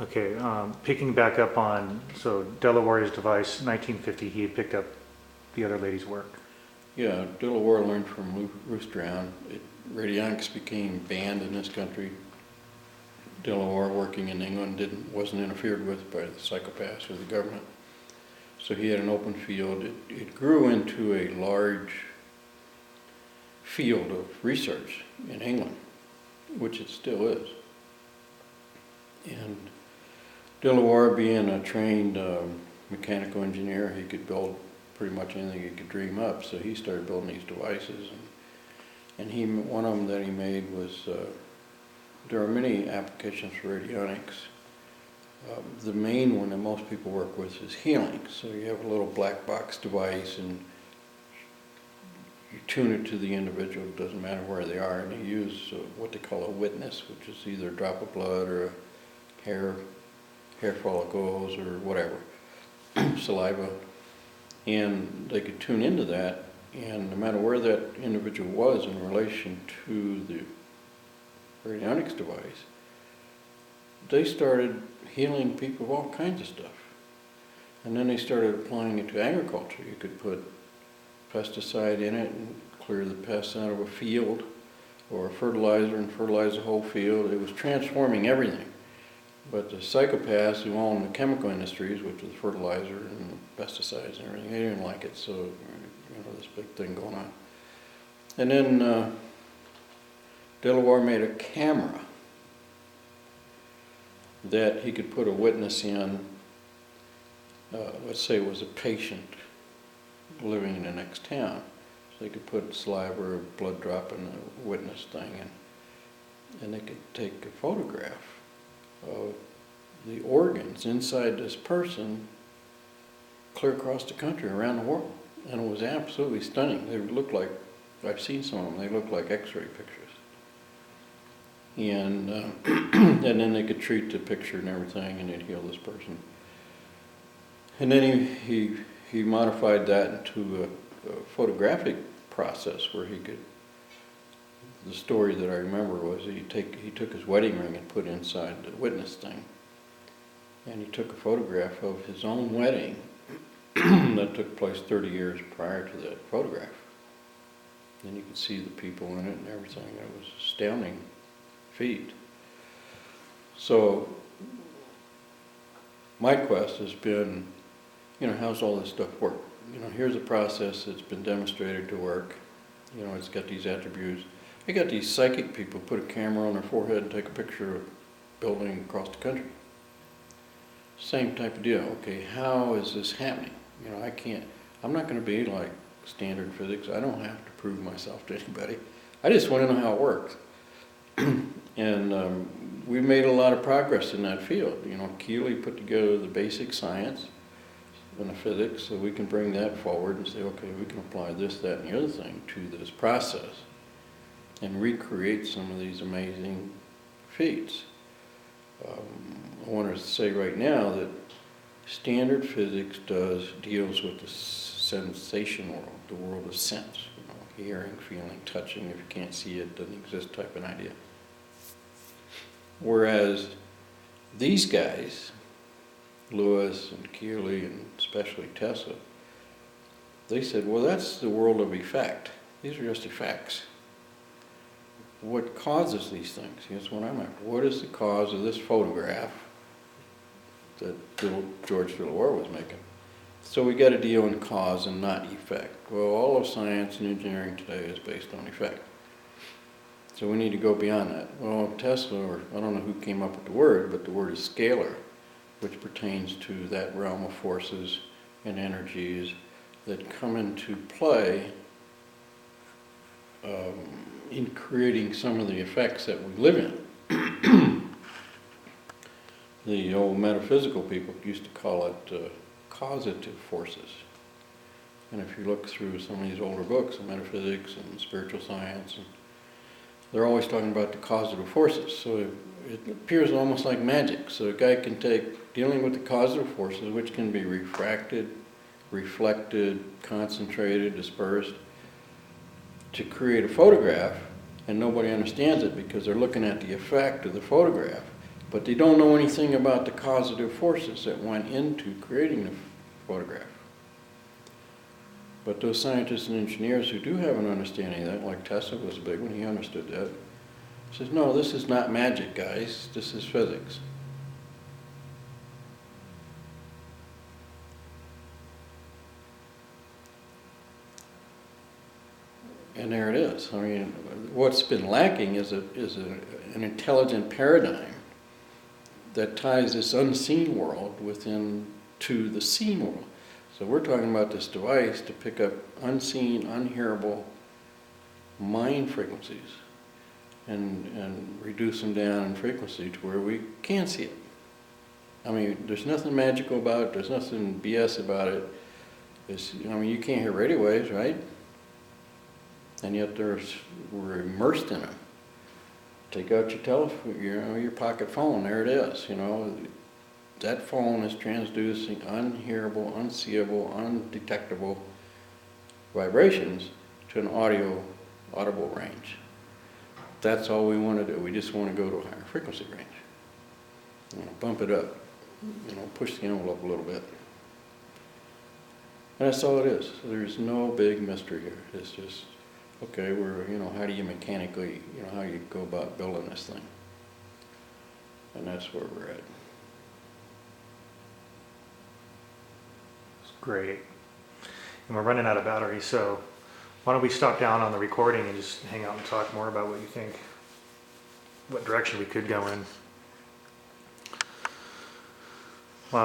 Okay, picking back up on, so Delaware's device, 1950, he had picked up the other lady's work. Yeah, Delaware learned from Rooster. Radionics became banned in this country. Delaware, working in England, wasn't interfered with by the psychopaths or the government. So he had an open field. It grew into a large field of research in England, which it still is. And Delaware, being a trained mechanical engineer, he could build pretty much anything he could dream up. So he started building these devices, and one of them that he made was there are many applications for radionics. The main one that most people work with is healing. So you have a little black box device, and you tune it to the individual. It doesn't matter where they are, and you use what they call a witness, which is either a drop of blood or a hair follicles or whatever, saliva, and they could tune into that, and no matter where that individual was in relation to the radionics device, they started healing people of all kinds of stuff. And then they started applying it to agriculture. You could put pesticide in it and clear the pests out of a field, or fertilizer and fertilize the whole field. It was transforming everything. But the psychopaths who own the chemical industries, which was fertilizer and pesticides and everything, they didn't like it. So, this big thing going on. And then Delaware made a camera that he could put a witness in. Let's say it was a patient living in the next town. So they could put saliva or blood drop in the witness thing, and they could take a photograph of the organs inside this person clear across the country, around the world. And it was absolutely stunning. They looked like, I've seen some of them, they look like x-ray pictures. And, and then they could treat the picture and everything, and they'd heal this person. And then he modified that into a photographic process where he could, the story that I remember was he took his wedding ring and put it inside the witness thing. And he took a photograph of his own wedding that took place 30 years prior to that photograph. And you could see the people in it and everything. It was an astounding feat. So my quest has been, how's all this stuff work? Here's a process that's been demonstrated to work. It's got these attributes. I got these psychic people put a camera on their forehead and take a picture of a building across the country. Same type of deal. Okay, how is this happening? I'm not going to be like standard physics. I don't have to prove myself to anybody. I just want to know how it works. And we've made a lot of progress in that field. Keeley put together the basic science and the physics, so we can bring that forward and say, okay, we can apply this, that, and the other thing to this process and recreate some of these amazing feats. I want to say right now that standard physics deals with the sensation world, the world of sense, hearing, feeling, touching. If you can't see it, doesn't exist type of idea. Whereas these guys, Lewis and Keeley and especially Tesla, they said, well, that's the world of effect. These are just effects. What causes these things? Here's what I'm after. What is the cause of this photograph that George Delaware was making? So we got to deal in cause and not effect. Well, all of science and engineering today is based on effect. So we need to go beyond that. Well, Tesla, or I don't know who came up with the word, but the word is scalar, which pertains to that realm of forces and energies that come into play in creating some of the effects that we live in. The old metaphysical people used to call it causative forces. And if you look through some of these older books on metaphysics and spiritual science, they're always talking about the causative forces. So it appears almost like magic. So a guy can take dealing with the causative forces, which can be refracted, reflected, concentrated, dispersed, to create a photograph, and nobody understands it because they're looking at the effect of the photograph. But they don't know anything about the causative forces that went into creating the photograph. But those scientists and engineers who do have an understanding of that, like Tesla was a big one, he understood that, says, no, this is not magic, guys, this is physics. And there it is. I mean, what's been lacking is an intelligent paradigm that ties this unseen world within to the seen world. So we're talking about this device to pick up unseen, unhearable mind frequencies and reduce them down in frequency to where we can see it. I mean, there's nothing magical about it. There's nothing BS about it. I mean, you can't hear radio waves, right? And yet we're immersed in them. Take out your telephone, your pocket phone, there it is, That phone is transducing unhearable, unseeable, undetectable vibrations to an audible range. That's all we want to do. We just want to go to a higher frequency range. Bump it up, push the envelope a little bit. And that's all it is. There's no big mystery here. It's just, okay, how do you mechanically, how do you go about building this thing? And that's where we're at. It's great. And we're running out of battery, so why don't we stop down on the recording and just hang out and talk more about what you think, what direction we could go in.